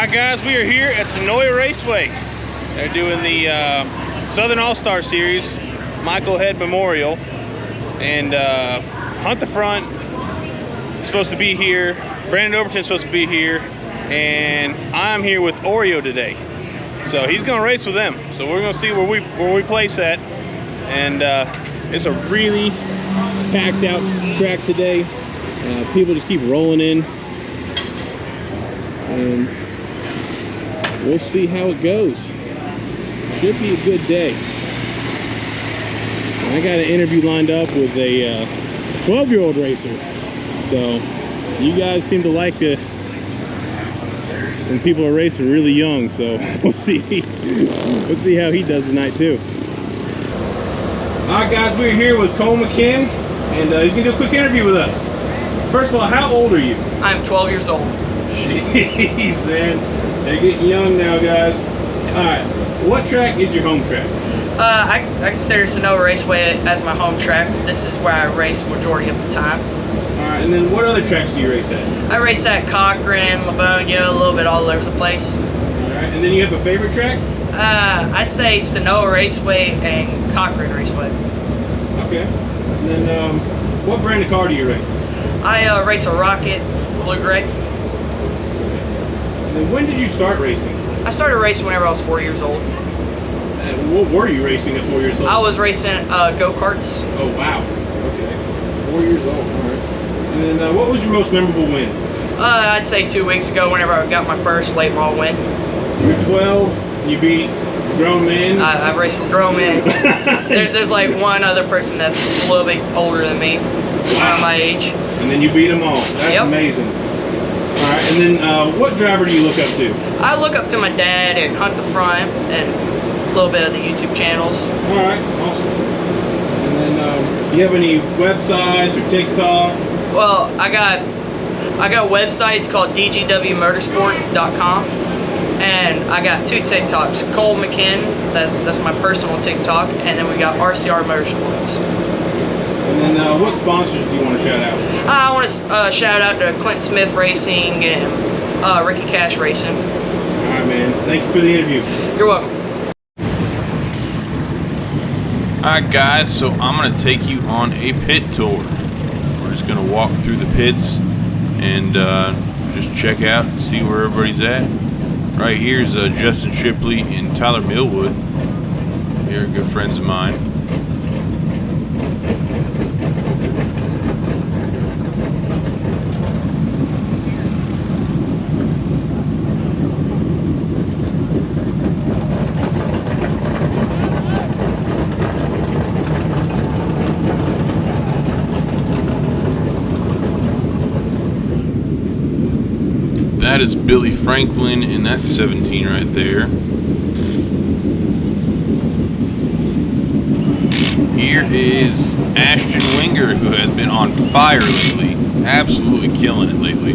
Alright guys, we are here at Senoia Raceway. They're doing the Southern All-Star Series Michael Head Memorial. And Hunt the Front is supposed to be here. Brandon Overton's supposed to be here. And I'm here with Oreo today. So he's gonna race with them. So we're gonna see where we place at. And it's a really packed out track today. People just keep rolling in. And we'll see how it goes. Should be a good day. I got an interview lined up with a 12-year-old racer. So you guys seem to like when people are racing really young. So we'll see. We'll see how he does tonight too. All right, guys, we're here with Cole McKinn, and he's gonna do a quick interview with us. First of all, how old are you? I'm 12 years old. Jeez, man. They're getting young now, guys. Alright, what track is your home track? I consider Senoia Raceway as my home track. This is where I race majority of the time. Alright, and then what other tracks do you race at? I race at Cochran, Livonia, a little bit all over the place. Alright, and then you have a favorite track? I'd say Senoia Raceway and Cochran Raceway. Okay. And then what brand of car do you race? I race a Rocket Blue-Gray. And then when did you start racing? I started racing whenever I was 4 years old. What were you racing at 4 years old? I was racing go-karts. Oh, wow. Okay. 4 years old. Alright. And then what was your most memorable win? I'd say 2 weeks ago whenever I got my first late model win. So you're 12, you beat grown men? I've raced with grown men. There's like one other person that's a little bit older than me, around my age. And then you beat them all. That's amazing. All right, and then what driver do you look up to? I look up to my dad and Hunt the Front and a little bit of the YouTube channels. All right, awesome. And then do you have any websites or TikTok? Well, I got a website. It's called dgwmotorsports.com. And I got 2 TikToks. Cole McKinn, that's my personal TikTok, and then we got RCR Motorsports. And then what sponsors do you want to shout out? I want to shout out to Clint Smith Racing and Ricky Cash Racing. All right, man. Thank you for the interview. You're welcome. All right, guys. So I'm gonna take you on a pit tour. We're just gonna walk through the pits and just check out and see where everybody's at. Right here's Justin Shipley and Tyler Millwood. They're good friends of mine. That is Billy Franklin in that 17 right there. Here is Ashton Winger, who has been on fire lately. Absolutely killing it lately.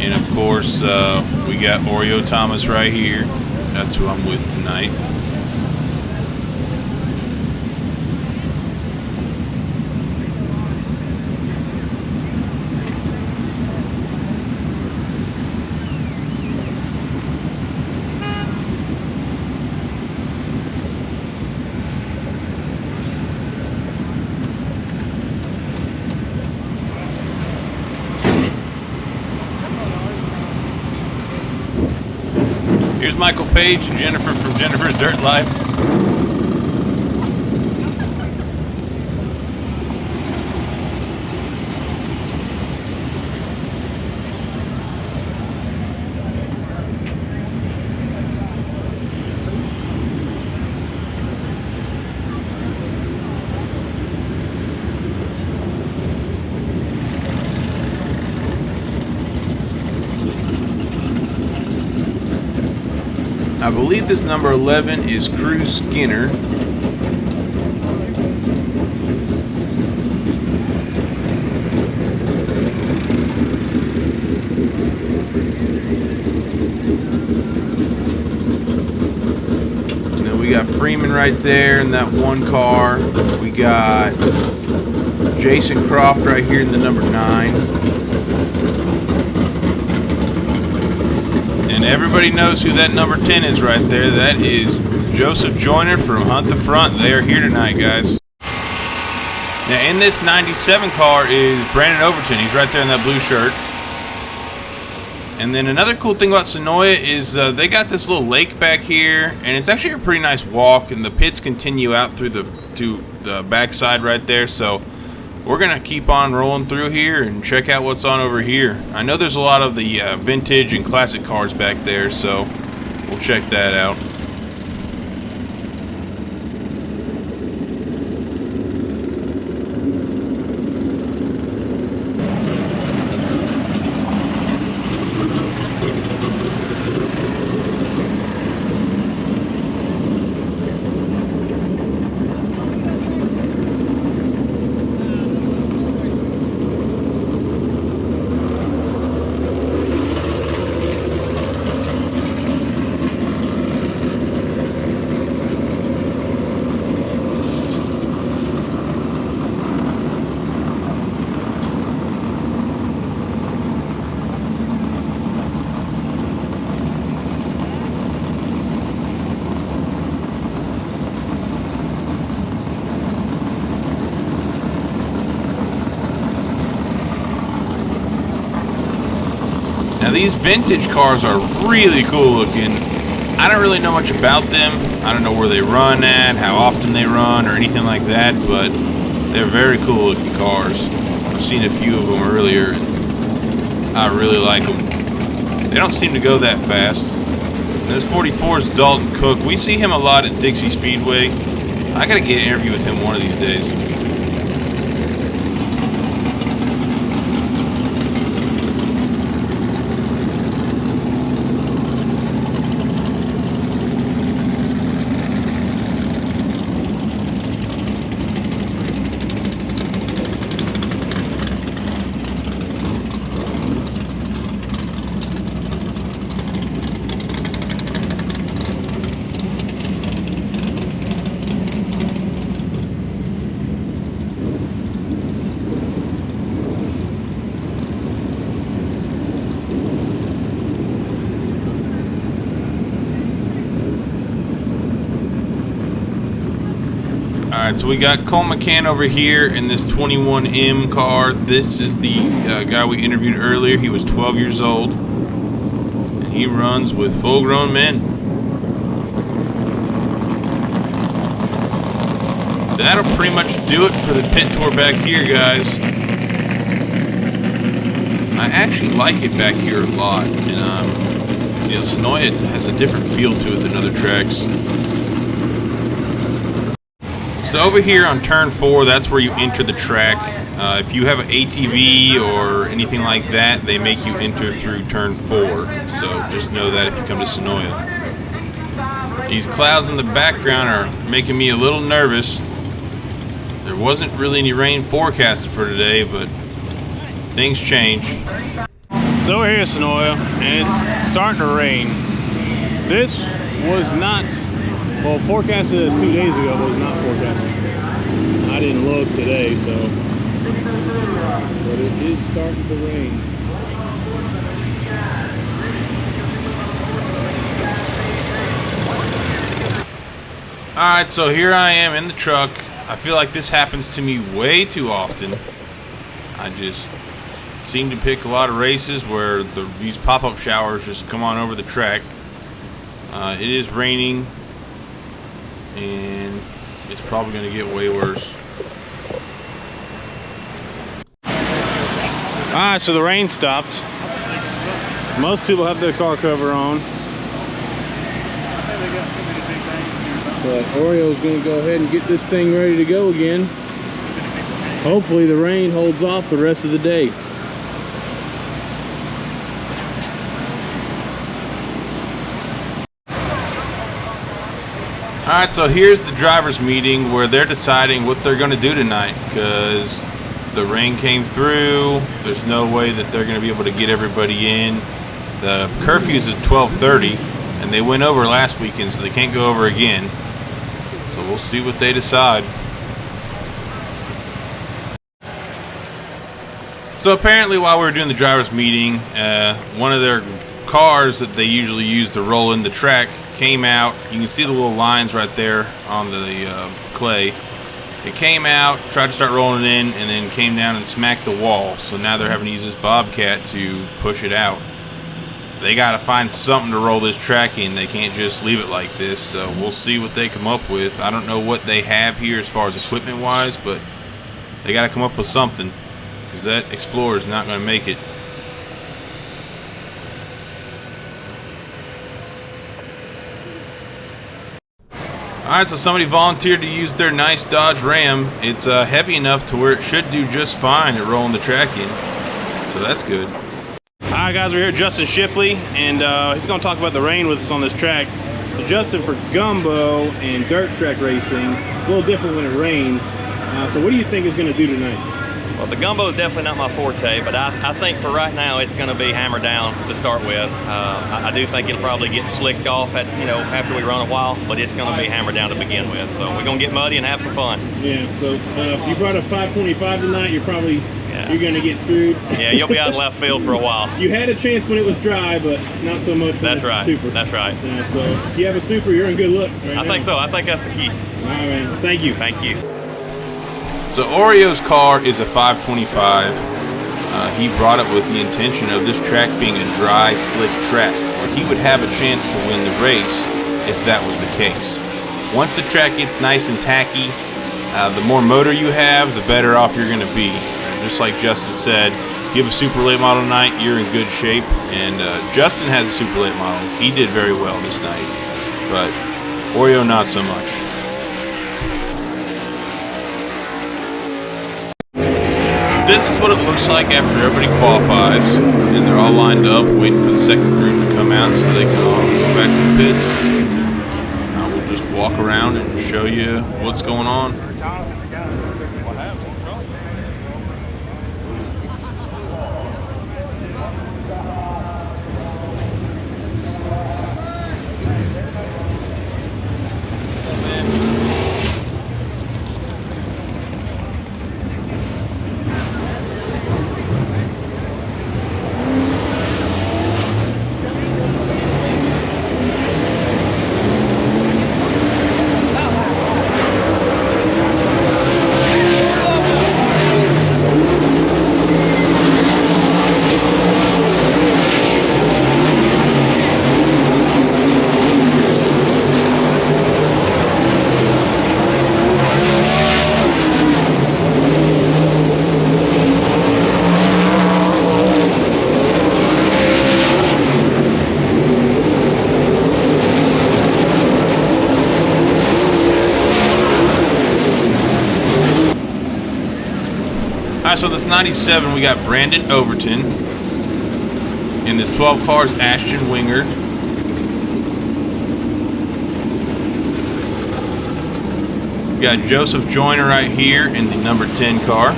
And of course, we got Oreo Thomas right here. That's who I'm with tonight. Here's Michael Page and Jennifer from Jennifer's Dirt Life. I believe this number 11 is Cruz Skinner. We got Freeman right there in that one car. We got Jason Croft right here in the number 9. And everybody knows who that number 10 is right there. That is Joseph Joyner from Hunt the Front. They are here tonight, guys. Now, in this 97 car is Brandon Overton. He's right there in that blue shirt. And then another cool thing about Senoia is they got this little lake back here, and it's actually a pretty nice walk, and the pits continue out through the backside right there. So we're gonna keep on rolling through here and check out what's on over here. I know there's a lot of the vintage and classic cars back there, so we'll check that out. Now these vintage cars are really cool looking. I don't really know much about them. I don't know where they run at, how often they run, or anything like that, but they're very cool looking cars. I've seen a few of them earlier, and I really like them. They don't seem to go that fast. And this 44 is Dalton Cook. We see him a lot at Dixie Speedway. I gotta get an interview with him one of these days. Alright, so we got Cole McCann over here in this 21M car. This is the guy we interviewed earlier. He was 12 years old. And he runs with full-grown men. That'll pretty much do it for the pit tour back here, guys. I actually like it back here a lot. And, you know, Senoia has a different feel to it than other tracks. So over here on turn 4, that's where you enter the track. If you have an ATV or anything like that, they make you enter through turn 4. So just know that if you come to Senoia. These clouds in the background are making me a little nervous. There wasn't really any rain forecasted for today, but things change. So we're here at Senoia, and it's starting to rain. This was not, well, forecasted as 2 days ago, but was not forecasted. I didn't look today, so, but it is starting to rain. Alright, so here I am in the truck. I feel like this happens to me way too often. I just seem to pick a lot of races where these pop-up showers just come on over the track. It is raining, and it's probably going to get way worse. Alright, so the rain stopped. Most people have their car cover on. But Oreo's going to go ahead and get this thing ready to go again. Hopefully the rain holds off the rest of the day. Alright, so here's the drivers' meeting where they're deciding what they're going to do tonight, because the rain came through. There's no way that they're going to be able to get everybody in. The curfew is at 12:30, and they went over last weekend, so they can't go over again. So we'll see what they decide. So apparently while we were doing the drivers meeting, one of their cars that they usually use to roll in the track came out. You can see the little lines right there on the clay. It came out, tried to start rolling it in, and then came down and smacked the wall. So now they're having to use this bobcat to push it out. They got to find something to roll this track in. They can't just leave it like this. So we'll see what they come up with. I don't know what they have here as far as equipment wise, but they got to come up with something, because that Explorer's not going to make it. Alright, so somebody volunteered to use their nice Dodge Ram. It's heavy enough to where it should do just fine at rolling the track in. So that's good. Alright guys, we're here with Justin Shipley, and he's going to talk about the rain with us on this track. So Justin, for gumbo and dirt track racing, it's a little different when it rains. So what do you think it's going to do tonight? Well, the gumbo is definitely not my forte, but I think for right now it's going to be hammered down to start with. I do think it'll probably get slicked off at after we run a while, but it's going to be hammered down to begin with. So we're going to get muddy and have some fun. Yeah. So if you brought a 525 tonight, you're going to get screwed. Yeah, you'll be out in left field for a while. You had a chance when it was dry, but not so much when it's a super. That's right. Yeah, so if you have a super, you're in good luck right now. I think so. I think that's the key. All right, man. Thank you. Thank you. So Oreo's car is a 525. He brought it with the intention of this track being a dry, slick track, where he would have a chance to win the race if that was the case. Once the track gets nice and tacky, the more motor you have, the better off you're going to be. Just like Justin said, you have a super late model tonight, you're in good shape. And Justin has a super late model. He did very well this night, but Oreo not so much. This is what it looks like after everybody qualifies, and they're all lined up waiting for the second group to come out so they can all go back to the pits. Now we'll just walk around and show you what's going on. Alright, so this 97, we got Brandon Overton. In this 12 cars, Ashton Winger. We got Joseph Joyner right here in the number 10 car.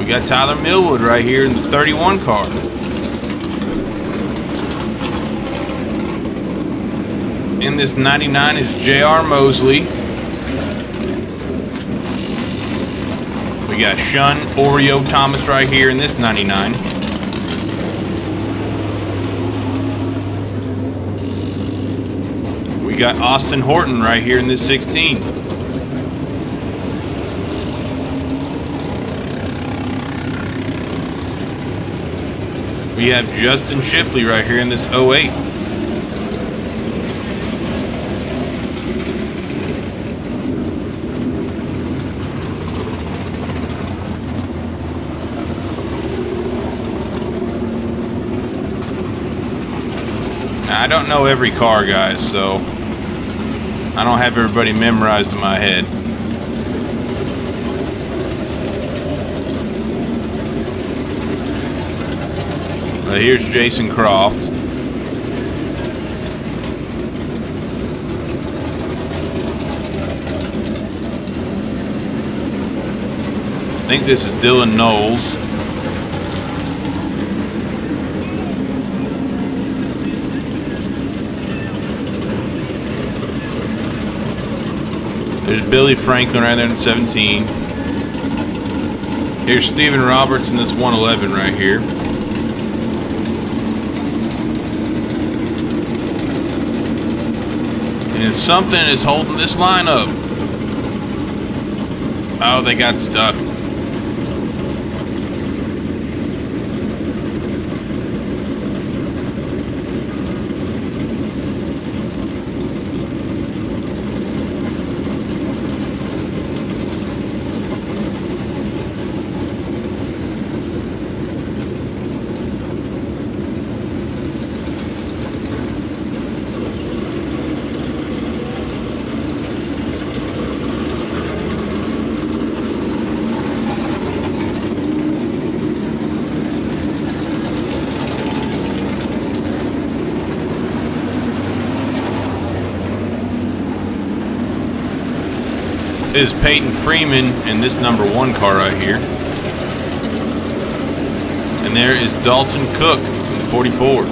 We got Tyler Millwood right here in the 31 car. In this 99 is J.R. Mosley. We got Shun Oreo Thomas right here in this 99. We got Austin Horton right here in this 16. We have Justin Shipley right here in this 08. I don't know every car, guys, so I don't have everybody memorized in my head. But here's Jason Croft. I think this is Dylan Knowles. There's Billy Franklin right there in 17. Here's Stephen Roberts in this 111 right here. And something is holding this line up. Oh, they got stuck. Is Peyton Freeman in this number 1 car right here. And there is Dalton Cook in the 44.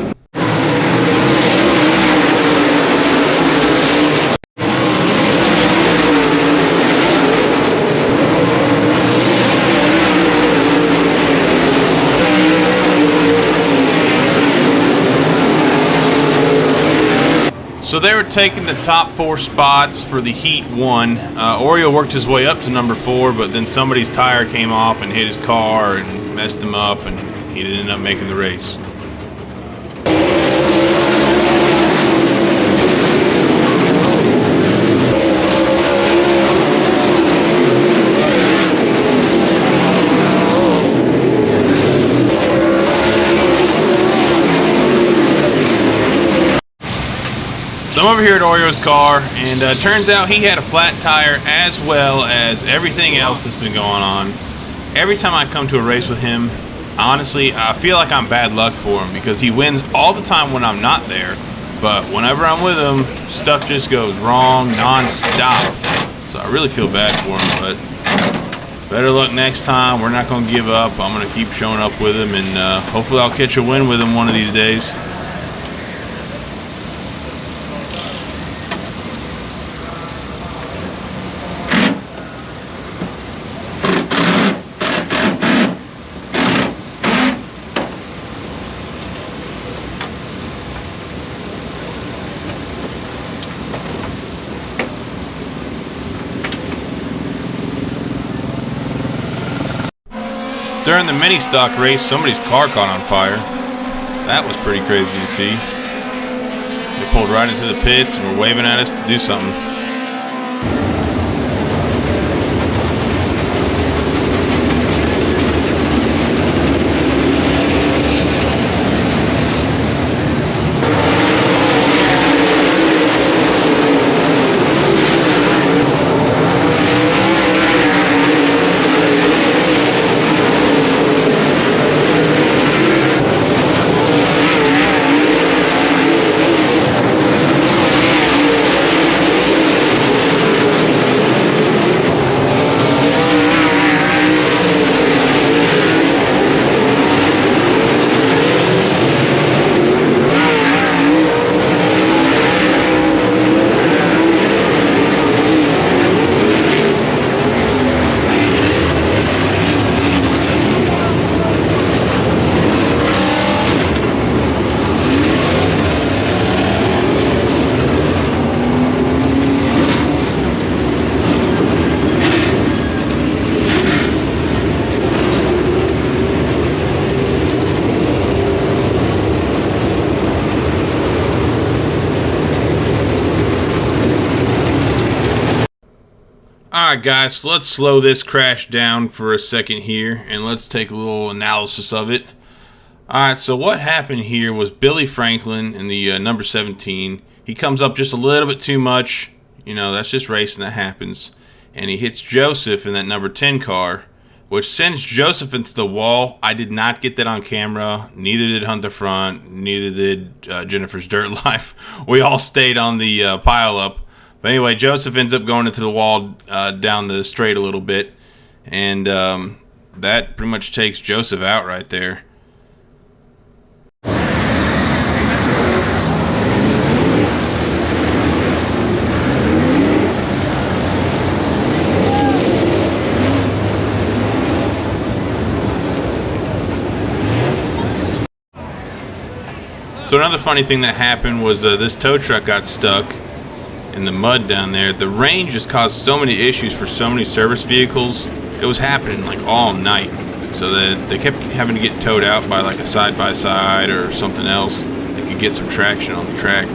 So they were taking the top 4 spots for the Heat 1. Oriole worked his way up to number 4, but then somebody's tire came off and hit his car and messed him up, and he didn't end up making the race. So I'm over here at Oriole's car, and turns out he had a flat tire as well as everything else that's been going on. Every time I come to a race with him, honestly, I feel like I'm bad luck for him because he wins all the time when I'm not there. But whenever I'm with him, stuff just goes wrong non-stop. So I really feel bad for him, but better luck next time. We're not going to give up. I'm going to keep showing up with him, and hopefully I'll catch a win with him one of these days. During the mini stock race, somebody's car caught on fire. That was pretty crazy to see. They pulled right into the pits and were waving at us to do something. Alright guys, so let's slow this crash down for a second here and let's take a little analysis of it. Alright, so what happened here was Billy Franklin in the number 17. He comes up just a little bit too much. You know, that's just racing, that happens. And he hits Joseph in that number 10 car, which sends Joseph into the wall. I did not get that on camera. Neither did Hunt the Front. Neither did Jennifer's Dirt Life. We all stayed on the pile up. But anyway, Joseph ends up going into the wall down the straight a little bit. And that pretty much takes Joseph out right there. So another funny thing that happened was this tow truck got stuck in the mud down there. The rain just caused so many issues for so many service vehicles. It was happening like all night. So that they kept having to get towed out by like a side-by-side or something else that could get some traction on the track.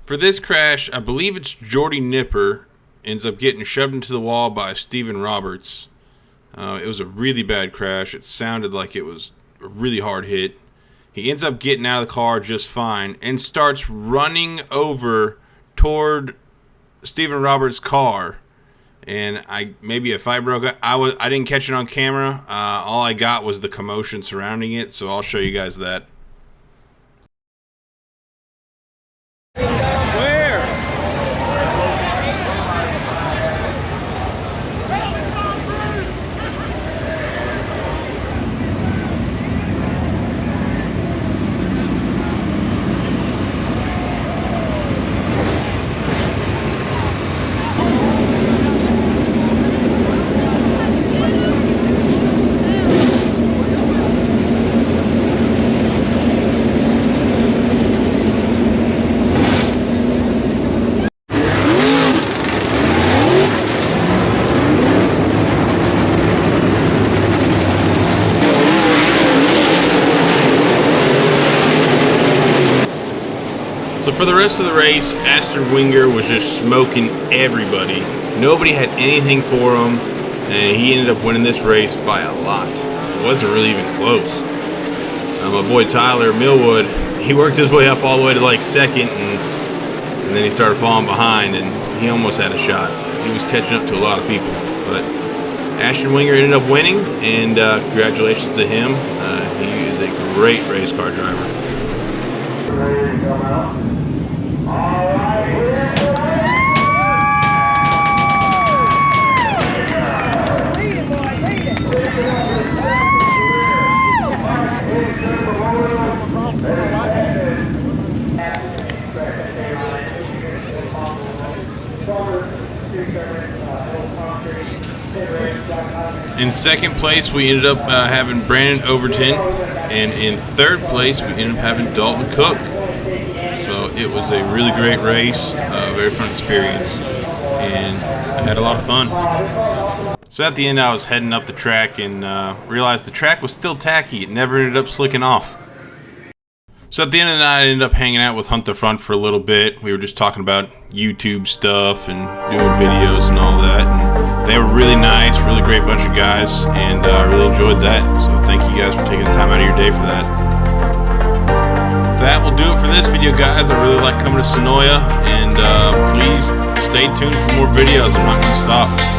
For this crash, I believe it's Jordy Nipper ends up getting shoved into the wall by Steven Roberts. It was a really bad crash. It sounded like it was a really hard hit. He ends up getting out of the car just fine and starts running over toward Steven Roberts' car. And maybe a fight broke out. I didn't catch it on camera. All I got was the commotion surrounding it, so I'll show you guys that. So for the rest of the race, Aston Winger was just smoking everybody. Nobody had anything for him, and he ended up winning this race by a lot. It wasn't really even close. My boy Tyler Millwood, he worked his way up all the way to like second, and then he started falling behind, and he almost had a shot. He was catching up to a lot of people, but Aston Winger ended up winning, and congratulations to him. He is a great race car driver. In second place, we ended up having Brandon Overton, and in third place, we ended up having Dalton Cook. So it was a really great race, very fun experience, and I had a lot of fun. So at the end, I was heading up the track and realized the track was still tacky. It never ended up slicking off. So at the end of the night, I ended up hanging out with Hunt the Front for a little bit. We were just talking about YouTube stuff and doing videos and all that. And they were really nice, really great bunch of guys, and I really enjoyed that. So thank you guys for taking the time out of your day for that. That will do it for this video, guys. I really like coming to Senoia, and please stay tuned for more videos. I'm not going to stop.